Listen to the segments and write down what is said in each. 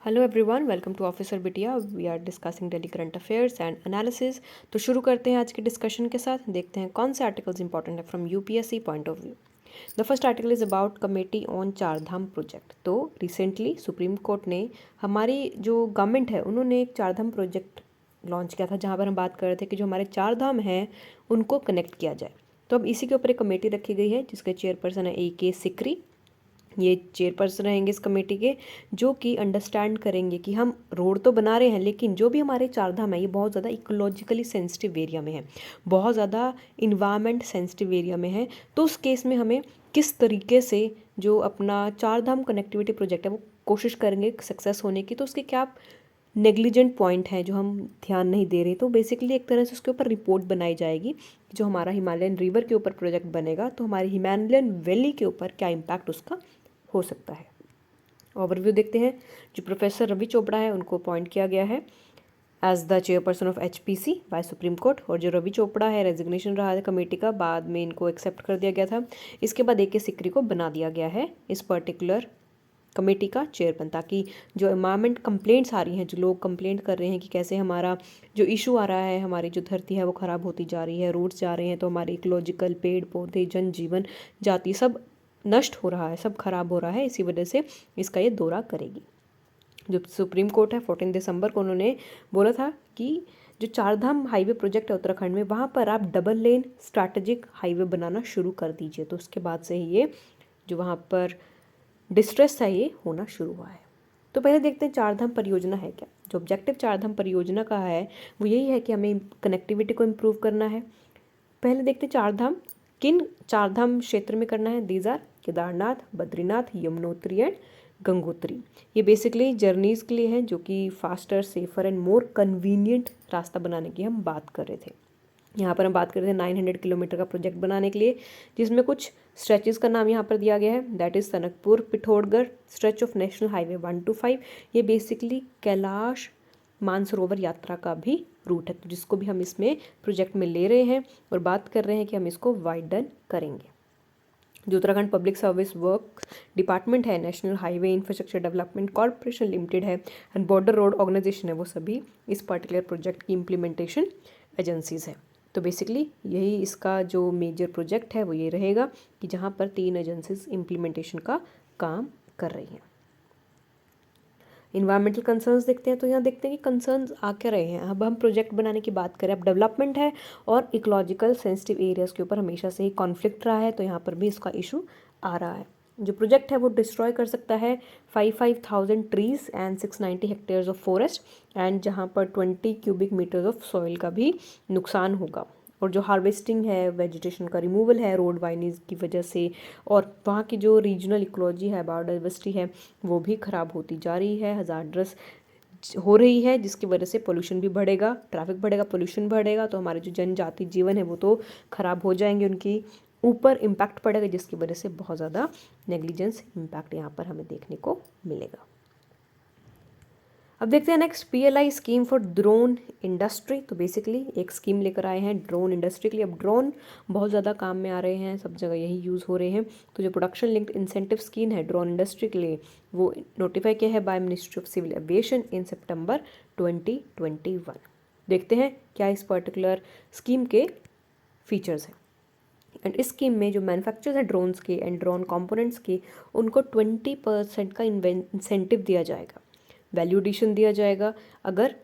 Hello everyone, welcome to officer Bitiya. We are discussing daily current affairs and analysis. तो शुरू करते हैं आज के डिस्कशन के साथ। देखते हैं कौन से आर्टिकल्स इंपॉर्टेंट है from UPSC point of view. The first article is about committee on चार धाम प्रोजेक्ट। तो रिसेंटली सुप्रीम कोर्ट ने हमारी जो गवर्नमेंट है उन्होंने एक चार धाम प्रोजेक्ट लॉन्च किया था, जहाँ पर हम बात कर रहे थे कि जो हमारे चार धाम हैं उनको कनेक्ट किया जाए। तो अब इसी के ऊपर एक कमेटी रखी गई है जिसके चेयरपर्सन है A.K. सिकरी। ये चेयरपर्सन रहेंगे इस कमेटी के, जो कि अंडरस्टैंड करेंगे कि हम रोड तो बना रहे हैं लेकिन जो भी हमारे चार धाम है ये बहुत ज़्यादा इकोलॉजिकली सेंसिटिव एरिया में है, बहुत ज़्यादा इन्वायरमेंट सेंसिटिव एरिया में है। तो उस केस में हमें किस तरीके से जो अपना चार धाम कनेक्टिविटी प्रोजेक्ट है वो कोशिश करेंगे सक्सेस होने की। तो उसके क्या नेग्लिजेंट पॉइंट हैं जो हम ध्यान नहीं दे रहे। तो बेसिकली एक तरह से उसके ऊपर रिपोर्ट बनाई जाएगी। जो हमारा हिमालयन रिवर के ऊपर प्रोजेक्ट बनेगा तो हमारी हिमालयन वैली के ऊपर क्या इम्पैक्ट उसका हो सकता है। ओवरव्यू देखते हैं। जो प्रोफेसर रवि चोपड़ा है उनको अपॉइंट किया गया है as the chairperson of HPC by supreme court. और जो रवि चोपड़ा है रेजिग्नेशन रहा है कमेटी का, बाद में इनको एक्सेप्ट कर दिया गया था। इसके बाद A.K. सिकरी को बना दिया गया है इस पर्टिकुलर कमेटी का चेयरमैन, ताकि जो एनवायरमेंट कंप्लेंट्स आ रही हैं, जो लोग कंप्लेंट कर रहे हैं कि कैसे हमारा जो इशू आ रहा है, हमारी जो धरती है वो ख़राब होती जा रही है, रोड्स जा रहे हैं तो हमारे इकोलॉजिकल पेड़ पौधे जनजीवन जाति सब नष्ट हो रहा है, सब खराब हो रहा है। इसी वजह से इसका ये दौरा करेगी। जो सुप्रीम कोर्ट है 14 दिसंबर को उन्होंने बोला था कि जो चारधाम हाईवे प्रोजेक्ट है उत्तराखंड में, वहाँ पर आप डबल लेन स्ट्रैटेजिक हाईवे बनाना शुरू कर दीजिए। तो उसके बाद से ही ये जो वहाँ पर डिस्ट्रेस है ये होना शुरू हुआ है। तो पहले देखते हैं चारधाम परियोजना है क्या। जो ऑब्जेक्टिव चारधाम परियोजना का है वो यही है कि हमें कनेक्टिविटी को इम्प्रूव करना है। पहले देखते हैं चारधाम किन चारधाम क्षेत्र में करना है। These are Kedarnath, Badrinath, Yamunotri and Gangotri. ये बेसिकली जर्नीज़ के लिए हैं जो कि faster, safer and more convenient रास्ता बनाने की हम बात कर रहे थे। यहाँ पर हम बात कर रहे थे 900 किलोमीटर का प्रोजेक्ट बनाने के लिए, जिसमें कुछ स्ट्रेचेस का नाम यहाँ पर दिया गया है। That is Tanakpur Pithoragarh stretch of national highway 1 to 5। ये बेसिकली कैलाश मानसरोवर यात्रा का भी रूट है, तो जिसको भी हम इसमें प्रोजेक्ट में ले रहे हैं और बात कर रहे हैं कि हम इसको वाइडन करेंगे। जो Uttarakhand public service work department है, national highway infrastructure development corporation limited है एंड बॉर्डर रोड ऑर्गेनाइजेशन है, वो सभी इस पर्टिकुलर प्रोजेक्ट की इम्प्लीमेंटेशन एजेंसीज है। तो बेसिकली यही इसका जो मेजर प्रोजेक्ट है वो ये रहेगा कि जहाँ पर 3 एजेंसीज इम्प्लीमेंटेशन का काम कर रही हैं। इन्वायरमेंटल कंसर्न्स देखते हैं। तो यहाँ देखते हैं कि कंसर्न्स आ क्या रहे हैं। अब हम प्रोजेक्ट बनाने की बात करें, अब डेवलपमेंट है और इकोलॉजिकल सेंसिटिव एरियाज़ के ऊपर हमेशा से ही कॉन्फ्लिक्ट रहा है, तो यहाँ पर भी इसका इशू आ रहा है। जो प्रोजेक्ट है वो डिस्ट्रॉय कर सकता है 55,000 trees and 690 hectares of forest and जहाँ पर 20 क्यूबिक मीटर्स ऑफ सॉइल का भी नुकसान होगा। और जो हार्वेस्टिंग है, वेजिटेशन का रिमूवल है रोड वाइनिंग की वजह से, और वहाँ की जो रीजनल इकोलॉजी है, बायोडाइवर्सिटी है, वो भी ख़राब होती जा रही है, हज़ार्डस हो रही है, जिसकी वजह से पोल्यूशन भी बढ़ेगा, ट्रैफिक बढ़ेगा, पोल्यूशन बढ़ेगा, तो हमारे जो जनजाति जीवन है वो तो ख़राब हो जाएंगे, उनकी ऊपर इम्पैक्ट पड़ेगा, जिसकी वजह से बहुत ज़्यादा नेग्लिजेंस इम्पैक्ट यहाँ पर हमें देखने को मिलेगा। अब देखते हैं next, PLI scheme for drone industry. तो बेसिकली एक स्कीम लेकर आए हैं ड्रोन इंडस्ट्री के लिए। अब ड्रोन बहुत ज़्यादा काम में आ रहे हैं, सब जगह यही यूज़ हो रहे हैं। तो जो प्रोडक्शन लिंक्ड इंसेंटिव स्कीम है ड्रोन इंडस्ट्री के लिए, वो नोटिफाई किया है by ministry of civil aviation in सितंबर 2021। देखते हैं क्या इस पर्टिकुलर स्कीम के फीचर्स हैं। एंड इस स्कीम में जो मैन्युफैक्चरर्स हैं ड्रोन्स के एंड ड्रोन कंपोनेंट्स के, उनको 20% का इंसेंटिव दिया जाएगा, वैल्यू एडिशन दिया जाएगा अगर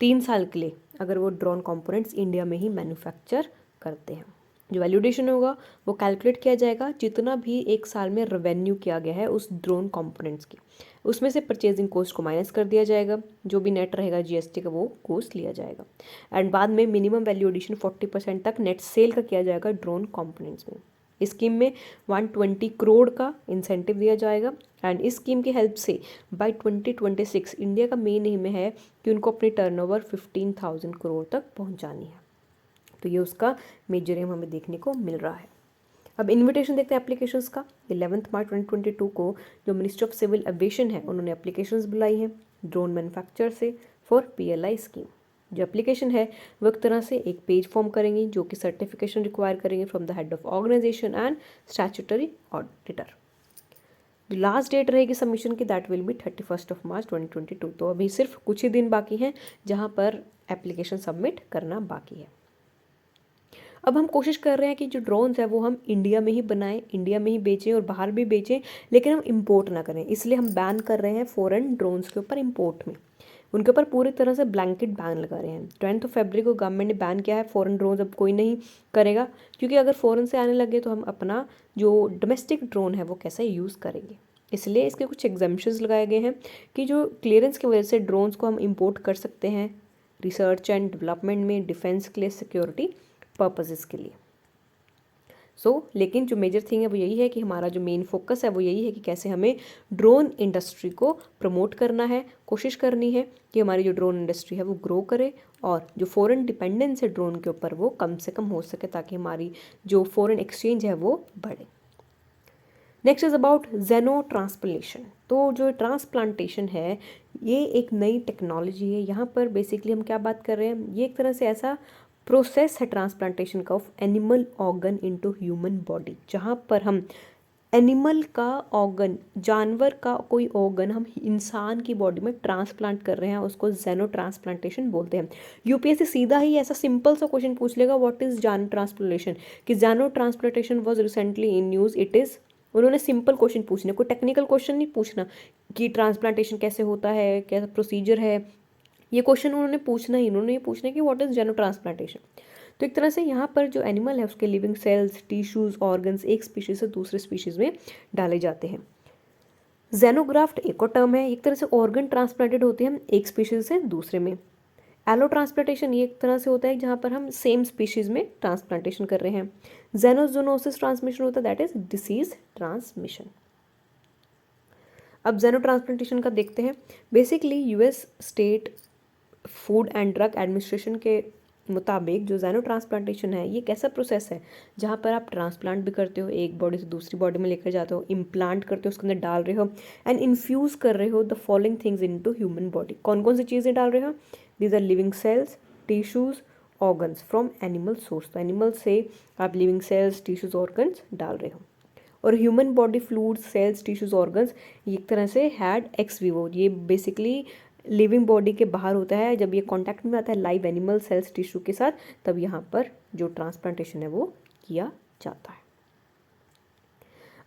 3 साल के लिए अगर वो ड्रोन कंपोनेंट्स इंडिया में ही मैन्युफैक्चर करते हैं। जो वैल्यू एडिशन होगा वो कैलकुलेट किया जाएगा जितना भी एक साल में रेवेन्यू किया गया है उस ड्रोन कंपोनेंट्स की, उसमें से परचेजिंग कॉस्ट को माइनस कर दिया जाएगा, जो भी नेट रहेगा GST का वो कॉस्ट लिया जाएगा। एंड बाद में मिनिमम वैल्यू एडिशन 40% तक नेट सेल का किया जाएगा ड्रोन कंपोनेंट्स में। इस स्कीम में 120 करोड़ का इंसेंटिव दिया जाएगा एंड इस स्कीम की हेल्प से बाय 2026 इंडिया का मेन एम है कि उनको अपनी टर्नओवर 15,000 करोड़ तक पहुंचानी है। तो ये उसका मेजर एम हमें देखने को मिल रहा है। अब इन्विटेशन देखते हैं एप्लीकेशंस का। 11 मार्च 2022 को जो मिनिस्ट्री ऑफ सिविल एविएशन है उन्होंने एप्लीकेशंस बुलाई हैं ड्रोन मैन्युफैक्चरर से फॉर PLI स्कीम। जो एप्लीकेशन है वो एक तरह से एक पेज फॉर्म करेंगे जो कि सर्टिफिकेशन रिक्वायर करेंगे from the head of organisation and statutory auditor. जो लास्ट डेट रहेगी सबमिशन की दैट विल बी 31 मार्च 2022। तो अभी सिर्फ कुछ ही दिन बाकी हैं जहाँ पर एप्लीकेशन सबमिट करना बाकी है। अब हम कोशिश कर रहे हैं कि जो ड्रोन्स है वो हम इंडिया में ही बनाएं, इंडिया में ही बेचें और बाहर भी बेचें, लेकिन हम इंपोर्ट ना करें। इसलिए हम बैन कर रहे हैं फॉरेन ड्रोन्स के ऊपर इंपोर्ट में, उनके ऊपर पूरी तरह से ब्लैंकेट बैन लगा रहे हैं। 10 फरवरी को गवर्नमेंट ने बैन किया है फॉरेन ड्रोन्स, अब कोई नहीं करेगा, क्योंकि अगर फॉरेन से आने लगे तो हम अपना जो डोमेस्टिक ड्रोन है वो कैसे यूज़ करेंगे। इसलिए इसके कुछ एग्जाम्पशंस लगाए गए हैं कि जो क्लियरेंस की वजह से ड्रोन्स को हम इंपोर्ट कर सकते हैं रिसर्च एंड डेवलपमेंट में, डिफेंस के लिए, सिक्योरिटी पर्पसेस के लिए। लेकिन जो मेजर थिंग है वो यही है कि हमारा जो मेन फोकस है वो यही है कि कैसे हमें ड्रोन इंडस्ट्री को प्रमोट करना है। कोशिश करनी है कि हमारी जो ड्रोन इंडस्ट्री है वो ग्रो करे और जो फॉरेन डिपेंडेंस है ड्रोन के ऊपर वो कम से कम हो सके, ताकि हमारी जो फॉरेन एक्सचेंज है वो बढ़े। नेक्स्ट इज़ अबाउट जेनो ट्रांसप्लांटेशन। तो जो ट्रांसप्लांटेशन है ये एक नई टेक्नोलॉजी है। यहाँ पर बेसिकली हम क्या बात कर रहे हैं, ये एक तरह से ऐसा प्रोसेस है ट्रांसप्लांटेशन का of animal organ into human body, जहाँ पर हम एनिमल का ऑर्गन, जानवर का कोई ऑर्गन हम इंसान की बॉडी में ट्रांसप्लांट कर रहे हैं, उसको जेनो ट्रांसप्लांटेशन बोलते हैं। यूपीएससी सीधा ही ऐसा सिंपल सा क्वेश्चन पूछ लेगा, व्हाट इज जेनो ट्रांसप्लांटेशन, कि जेनो transplantation was recently in news, it is. उन्होंने सिंपल क्वेश्चन पूछने, कोई टेक्निकल क्वेश्चन नहीं पूछना कि ट्रांसप्लांटेशन कैसे होता है, कैसा प्रोसीजर है, ये क्वेश्चन उन्होंने पूछना ही, उन्होंने ये पूछना कि व्हाट इज जेनो ट्रांसप्लांटेशन। तो एक तरह से यहाँ पर जो एनिमल है उसके लिविंग सेल्स, टिश्यूज, ऑर्गन्स एक स्पीशीज से दूसरे स्पीशीज में डाले जाते हैं। जेनोग्राफ्ट एक और टर्म है, एक तरह से ऑर्गन ट्रांसप्लांटेड होते हैं एक स्पीशीज से दूसरे में। एलो ट्रांसप्लांटेशन ये एक तरह से होता है जहाँ पर हम सेम स्पीशीज में ट्रांसप्लांटेशन कर रहे हैं। जेनोजोनोसिस ट्रांसमिशन होता है, दैट इज डिसीज ट्रांसमिशन। अब जेनो ट्रांसप्लांटेशन का देखते हैं। Basically US state food and drug administration के मुताबिक जो जेनो ट्रांसप्लांटेशन है ये एक ऐसा प्रोसेस है जहाँ पर आप ट्रांसप्लांट भी करते हो, एक बॉडी से दूसरी बॉडी में लेकर जाते हो, इम्प्लांट करते हो, उसके अंदर डाल रहे हो एंड इन्फ्यूज़ कर रहे हो the following things into human body. कौन कौन सी चीज़ें डाल रहे हो, these are living cells, tissues, organs from animal source. तो एनिमल से आप लिविंग सेल्स, टिश्यूज़, ऑर्गन्स डाल रहे हो। और human body fluids, cells, tissues, organs ये एक तरह से हैड एक्स विवो, ये बेसिकली लिविंग बॉडी के बाहर होता है। जब ये कांटेक्ट में आता है लाइव एनिमल सेल्स, टिश्यू के साथ, तब यहाँ पर जो ट्रांसप्लांटेशन है वो किया जाता है।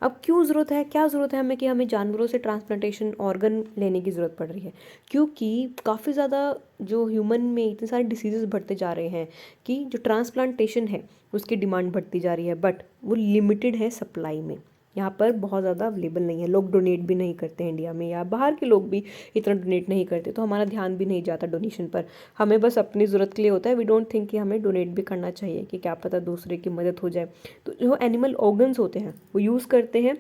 अब क्यों ज़रूरत है, क्या ज़रूरत है हमें कि हमें जानवरों से ट्रांसप्लांटेशन ऑर्गन लेने की ज़रूरत पड़ रही है, क्योंकि काफ़ी ज़्यादा जो ह्यूमन में इतने सारे डिसीजेस बढ़ते जा रहे हैं कि जो ट्रांसप्लांटेशन है उसकी डिमांड बढ़ती जा रही है, बट वो लिमिटेड है सप्लाई में, यहाँ पर बहुत ज़्यादा अवेलेबल नहीं है। लोग डोनेट भी नहीं करते हैं इंडिया में, या बाहर के लोग भी इतना डोनेट नहीं करते, तो हमारा ध्यान भी नहीं जाता डोनेशन पर। हमें बस अपनी ज़रूरत के लिए होता है, वी डोंट थिंक कि हमें डोनेट भी करना चाहिए, कि क्या पता दूसरे की मदद हो जाए। तो जो एनिमल ऑर्गन्स होते हैं वो यूज़ करते हैं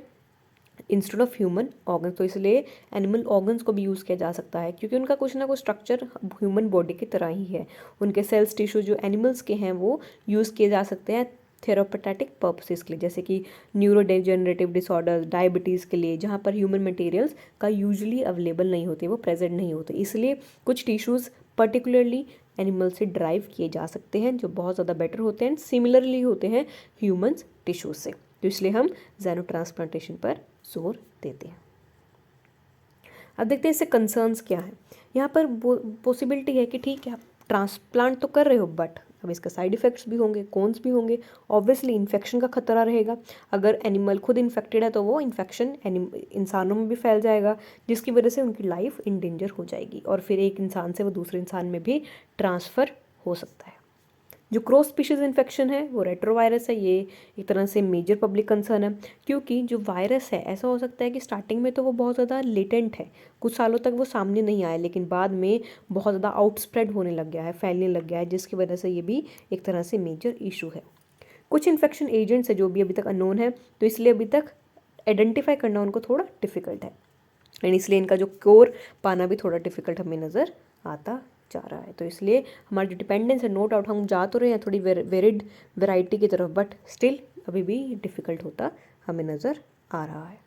इंस्टेड ऑफ ह्यूमन ऑर्गन्स, तो इसलिए एनिमल ऑर्गन्स को भी यूज़ किया जा सकता है, क्योंकि उनका कुछ ना कुछ स्ट्रक्चर ह्यूमन बॉडी की तरह ही है। उनके सेल्स, टिश्यू जो एनिमल्स के हैं वो यूज़ किए जा सकते हैं थेरापेटिक पर्पसेस के लिए, जैसे कि न्यूरोडेजेनरेटिव डिसऑर्डर्स, डायबिटीज़ के लिए, जहाँ पर ह्यूमन मटेरियल्स का यूजुअली अवेलेबल नहीं होते, वो प्रेजेंट नहीं होते। इसलिए कुछ टिश्यूज़ पर्टिकुलरली एनिमल से ड्राइव किए जा सकते हैं जो बहुत ज़्यादा बेटर होते हैं, सिमिलरली होते हैं ह्यूमन्स टिश्यूज से, तो इसलिए हम जेनो ट्रांसप्लांटेशन पर जोर देते हैं। अब देखते हैं इससे कंसर्न्स क्या है। यहाँ पर पॉसिबिलिटी है कि ठीक है आप ट्रांसप्लांट तो कर रहे हो, बट अब इसका साइड इफ़ेक्ट्स भी होंगे, कॉन्स भी होंगे। ऑब्वियसली इन्फेक्शन का खतरा रहेगा, अगर एनिमल खुद इन्फेक्टेड है तो वो इन्फेक्शन इंसानों में भी फैल जाएगा, जिसकी वजह से उनकी लाइफ इन डेंजर हो जाएगी, और फिर एक इंसान से वो दूसरे इंसान में भी ट्रांसफ़र हो सकता है। जो क्रॉस स्पीशीज़ इन्फेक्शन है वो रेट्रोवायरस है, ये एक तरह से मेजर पब्लिक कंसर्न है, क्योंकि जो वायरस है ऐसा हो सकता है कि स्टार्टिंग में तो वो बहुत ज़्यादा लेटेंट है, कुछ सालों तक वो सामने नहीं आया, लेकिन बाद में बहुत ज़्यादा आउटस्प्रेड होने लग गया है, फैलने लग गया है, जिसकी वजह से ये भी एक तरह से मेजर इशू है। कुछ इन्फेक्शन एजेंट्स है जो भी अभी तक अननोन है, तो इसलिए अभी तक आइडेंटिफाई करना उनको थोड़ा डिफ़िकल्ट है, एंड इसलिए इनका जो क्योर पाना भी थोड़ा डिफ़िकल्ट हमें नज़र आता जा रहा है। तो इसलिए हमारी जो डिपेंडेंस है, नो डाउट हम जा तो रहे हैं थोड़ी वेरिड वैरायटी की तरफ, बट स्टिल अभी भी डिफ़िकल्ट होता हमें नज़र आ रहा है।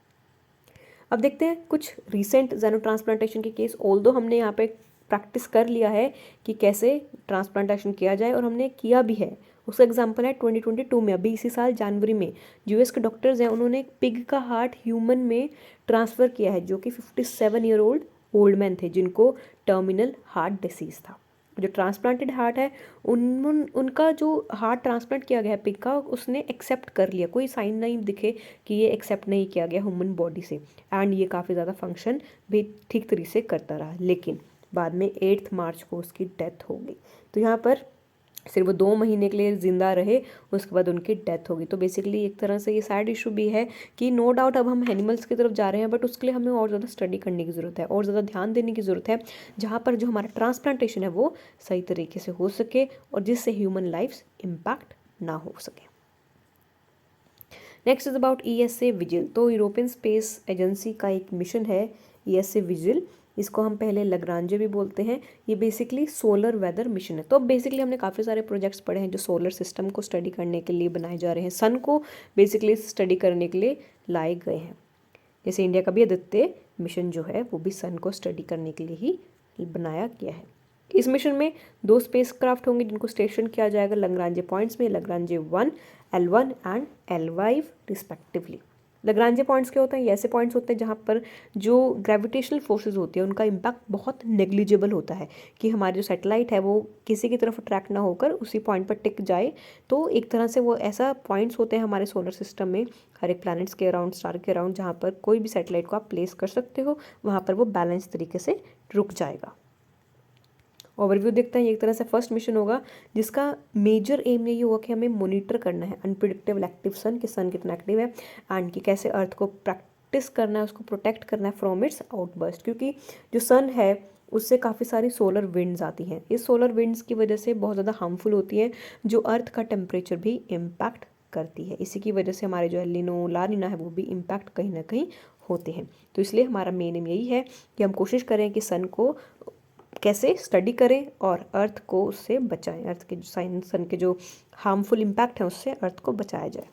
अब देखते हैं कुछ रीसेंट जेनो ट्रांसप्लांटेशन के केस। ऑल्दो हमने यहाँ पे प्रैक्टिस कर लिया है कि कैसे ट्रांसप्लांटेशन किया जाए, और हमने किया भी है उसका एग्जांपल है 2022 में, अभी इसी साल जनवरी में यूएस के डॉक्टर्स हैं, उन्होंने एक पिग का हार्ट ह्यूमन में ट्रांसफ़र किया है, जो कि 57 ईयर ओल्ड मैन थे जिनको टर्मिनल हार्ट डिसीज़ था। जो ट्रांसप्लांटेड हार्ट है उनका जो हार्ट ट्रांसप्लांट किया गया है पिग का, उसने एक्सेप्ट कर लिया, कोई साइन नहीं दिखे कि ये एक्सेप्ट नहीं किया गया ह्यूमन बॉडी से, एंड ये काफ़ी ज़्यादा फंक्शन भी ठीक तरीके से करता रहा। लेकिन बाद में 8 मार्च को उसकी डेथ हो गई। तो यहाँ पर सिर्फ वो 2 महीने के लिए ज़िंदा रहे, उसके बाद उनकी डेथ होगी। तो बेसिकली एक तरह से ये सैड इशू भी है कि नो डाउट अब हम एनिमल्स की तरफ जा रहे हैं, बट उसके लिए हमें और ज़्यादा स्टडी करने की ज़रूरत है और ज़्यादा ध्यान देने की ज़रूरत है, जहाँ पर जो हमारा ट्रांसप्लांटेशन है वो सही तरीके से हो सके और जिससे ह्यूमन लाइफ्स इम्पैक्ट ना हो सके। Next is about ESA vigil. तो यूरोपियन स्पेस एजेंसी का एक मिशन है ESA विजिल, इसको हम पहले लग्रांजे भी बोलते हैं। ये बेसिकली सोलर वेदर मिशन है। तो अब बेसिकली हमने काफ़ी सारे प्रोजेक्ट्स पढ़े हैं जो सोलर सिस्टम को स्टडी करने के लिए बनाए जा रहे हैं, सन को बेसिकली स्टडी करने के लिए लाए गए हैं। जैसे इंडिया का भी आदित्य मिशन जो है वो भी सन को स्टडी करने के लिए ही बनाया गया है। इस मिशन में 2 स्पेसक्राफ्ट होंगे जिनको स्टेशन किया जाएगा लग्रांजे पॉइंट्स में, Lagrange 1 L1 and L5 respectively. Lagrange points क्या होते हैं? ये ऐसे पॉइंट्स होते हैं जहाँ पर जो ग्रेविटेशनल फोर्सेस होती है उनका इम्पैक्ट बहुत नेग्लिजिबल होता है, कि हमारी जो सैटेलाइट है वो किसी की तरफ अट्रैक्ट ना होकर उसी पॉइंट पर टिक जाए। तो एक तरह से वो ऐसा पॉइंट्स होते हैं हमारे सोलर सिस्टम में, हर एक प्लैनेट्स के अराउंड, स्टार के अराउंड, जहाँ पर कोई भी सैटेलाइट को आप प्लेस कर सकते हो, वहाँ पर वो बैलेंस तरीके से रुक जाएगा। ओवरव्यू देखते हैं। एक तरह से फर्स्ट मिशन होगा जिसका मेजर एम यही होगा कि हमें मॉनिटर करना है अनप्रिडिक्टेबल एक्टिव सन, कि सन कितना एक्टिव है एंड कि कैसे अर्थ को प्रैक्टिस करना है, उसको प्रोटेक्ट करना है फ्रॉम इट्स आउटबर्स्ट, क्योंकि जो सन है उससे काफ़ी सारी सोलर विंड्स आती हैं। इस सोलर विंड्स की वजह से बहुत ज़्यादा हार्मफुल होती है, जो अर्थ का टेम्परेचर भी इम्पैक्ट करती है। इसी की वजह से हमारे जो एलिनो लानिना है वो भी इम्पैक्ट कहीं ना कहीं होते हैं। तो इसलिए हमारा मेन एम यही है कि हम कोशिश करें कि सन को कैसे स्टडी करें और अर्थ को उससे बचाएं, अर्थ के जो सन के जो हार्मफुल इम्पैक्ट हैं उससे अर्थ को बचाया जाए।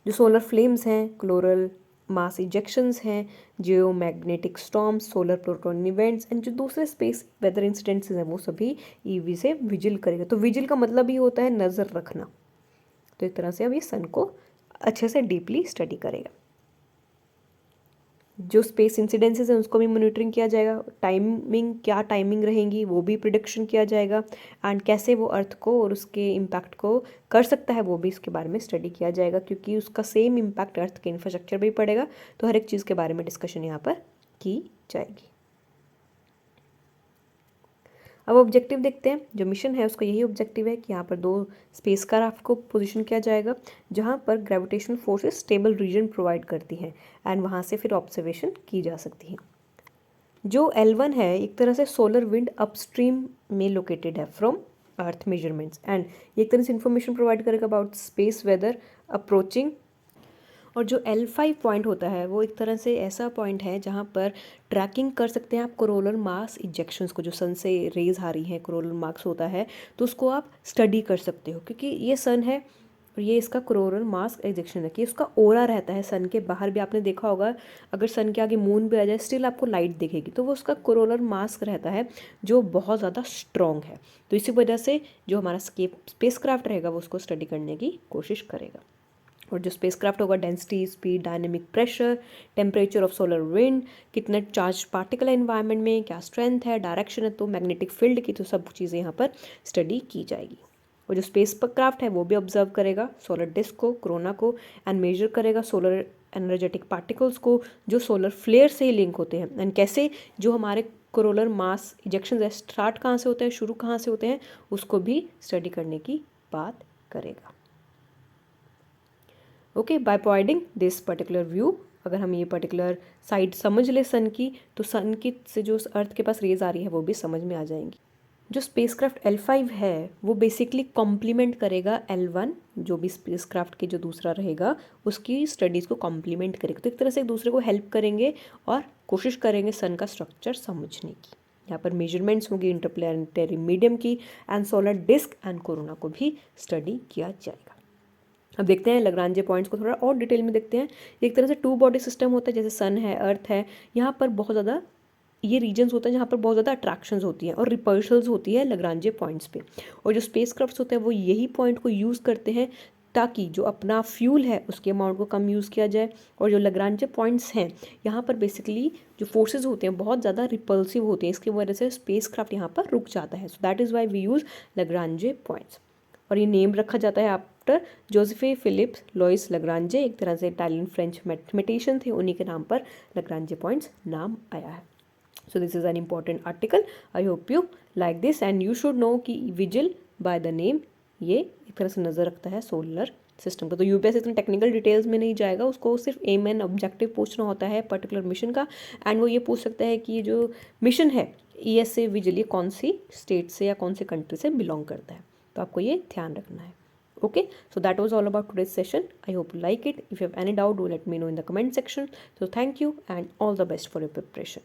जो सोलर फ्लेम्स हैं, क्लोरल मास इजेक्शंस हैं, geomagnetic storms, solar proton events and जो दूसरे स्पेस वेदर इंसिडेंट्स हैं वो सभी ईवी से विजिल करेगा। तो विजिल का मतलब ही होता है नज़र रखना। तो एक तरह से अब ये सन को अच्छे से डीपली स्टडी करेगा। जो स्पेस इंसिडेंसेस हैं उसको भी मॉनिटरिंग किया जाएगा, टाइमिंग क्या टाइमिंग रहेंगी वो भी प्रिडिक्शन किया जाएगा, एंड कैसे वो अर्थ को और उसके इम्पैक्ट को कर सकता है वो भी इसके बारे में स्टडी किया जाएगा, क्योंकि उसका सेम इम्पैक्ट अर्थ के इंफ्रास्ट्रक्चर पर भी पड़ेगा। तो हर एक चीज़ के बारे में डिस्कशन यहाँ पर की जाएगी। अब ऑब्जेक्टिव देखते हैं। जो मिशन है उसका यही ऑब्जेक्टिव है कि यहाँ पर 2 स्पेसक्राफ्ट को पोजीशन किया जाएगा जहाँ पर gravitational forces stable region provide करती हैं एंड वहाँ से फिर ऑब्जर्वेशन की जा सकती है। जो L1 है एक तरह से सोलर विंड अपस्ट्रीम में लोकेटेड है फ्रॉम अर्थ मेजरमेंट्स, एंड एक तरह से इन्फॉर्मेशन प्रोवाइड करेगा अबाउट स्पेस वेदर अप्रोचिंग। और जो L5 पॉइंट होता है वो एक तरह से ऐसा पॉइंट है जहाँ पर ट्रैकिंग कर सकते हैं आप कोरोनल मास इजेक्शंस को, जो सन से रेज आ रही हैं, कोरोनल मास होता है, तो उसको आप स्टडी कर सकते हो, क्योंकि ये सन है और ये इसका कोरोनल मास इजेक्शन है कि उसका ओरा रहता है सन के बाहर भी। आपने देखा होगा अगर सन के आगे मून भी आ जाए स्टिल आपको लाइट दिखेगी, तो वो उसका कोरोनल मास्क रहता है जो बहुत ज़्यादा स्ट्रॉन्ग है। तो इसी वजह से जो हमारा स्पेसक्राफ्ट रहेगा वो उसको स्टडी करने की कोशिश करेगा। और जो स्पेसक्राफ्ट होगा density, speed, dynamic pressure, temperature of solar wind, कितना चार्ज पार्टिकल है एनवायरनमेंट में, क्या स्ट्रेंथ है, डायरेक्शन है, तो मैग्नेटिक फील्ड की, तो सब चीज़ें यहाँ पर स्टडी की जाएगी। और जो स्पेसक्राफ्ट है वो भी ऑब्जर्व करेगा सोलर डिस्क को, कोरोना को, एंड मेजर करेगा सोलर एनर्जेटिक पार्टिकल्स को जो सोलर फ्लेयर से ही लिंक होते हैं, एंड कैसे जो हमारे कोरोनल मास इजेक्शन है स्टार्ट कहाँ से होते हैं, शुरू कहाँ से होते हैं, उसको भी स्टडी करने की बात करेगा। Okay, by providing this particular view, अगर हम ये पर्टिकुलर साइड समझ ले सन की, तो सन की से जो अर्थ के पास रेज आ रही है वो भी समझ में आ जाएंगी। जो स्पेसक्राफ्ट L5 है वो बेसिकली कॉम्प्लीमेंट करेगा L1, जो भी स्पेसक्राफ्ट की जो दूसरा रहेगा उसकी स्टडीज़ को कॉम्प्लीमेंट करेगा। तो एक तरह से एक दूसरे को हेल्प करेंगे और कोशिश करेंगे सन का स्ट्रक्चर समझने की। यहाँ पर मेजरमेंट्स होंगी इंटरप्लैनेटरी मीडियम की, and solar disc and corona को भी स्टडी किया जाएगा। अब देखते हैं लग्रांजे पॉइंट्स को थोड़ा और डिटेल में देखते हैं। एक तरह से 2 बॉडी सिस्टम होता है, जैसे सन है, अर्थ है, यहाँ पर बहुत ज़्यादा ये रीजन्स होते हैं जहाँ पर बहुत ज़्यादा अट्रैक्शंस होती हैं और रिपल्शल्स होती है लग्रांजे पॉइंट्स पे, और जो स्पेस क्राफ्ट्स होते हैं वो यही पॉइंट को यूज़ करते हैं ताकि जो अपना फ्यूल है उसके अमाउंट को कम यूज़ किया जाए। और जो लग्रांजे पॉइंट्स हैं यहाँ पर बेसिकली जो फोर्सेज होते हैं बहुत ज़्यादा रिपल्सिव होते हैं, इसकी वजह से स्पेस क्राफ्ट यहाँ पर रुक जाता है। So that is why we use Lagrange points. और ये नेम रखा जाता है आफ्टर जोसेफे फिलिप्स लॉइस लग्रांजे, एक तरह से इटालियन फ्रेंच मैथमेटिशियन थे, उन्हीं के नाम पर लग्रांजे पॉइंट्स नाम आया है। So this is an important article. I hope you like this and you should know कि विजिल by the name ये एक तरह से नज़र रखता है सोलर सिस्टम का। तो यूपीएससी इतने टेक्निकल डिटेल्स में नहीं जाएगा, उसको सिर्फ एम एंड ऑब्जेक्टिव पूछना होता है पर्टिकुलर मिशन का, एंड वो ये पूछ सकता है कि ये जो मिशन है ईएसए विजिल ये कौन सी स्टेट से या कौन सी कंट्री से बिलोंग करता है, तो आपको ये ध्यान रखना है। Okay, so that was all about today's session. I hope you like it. If you have any doubt, do let me know in the comment section. So thank you and all the best for your preparation.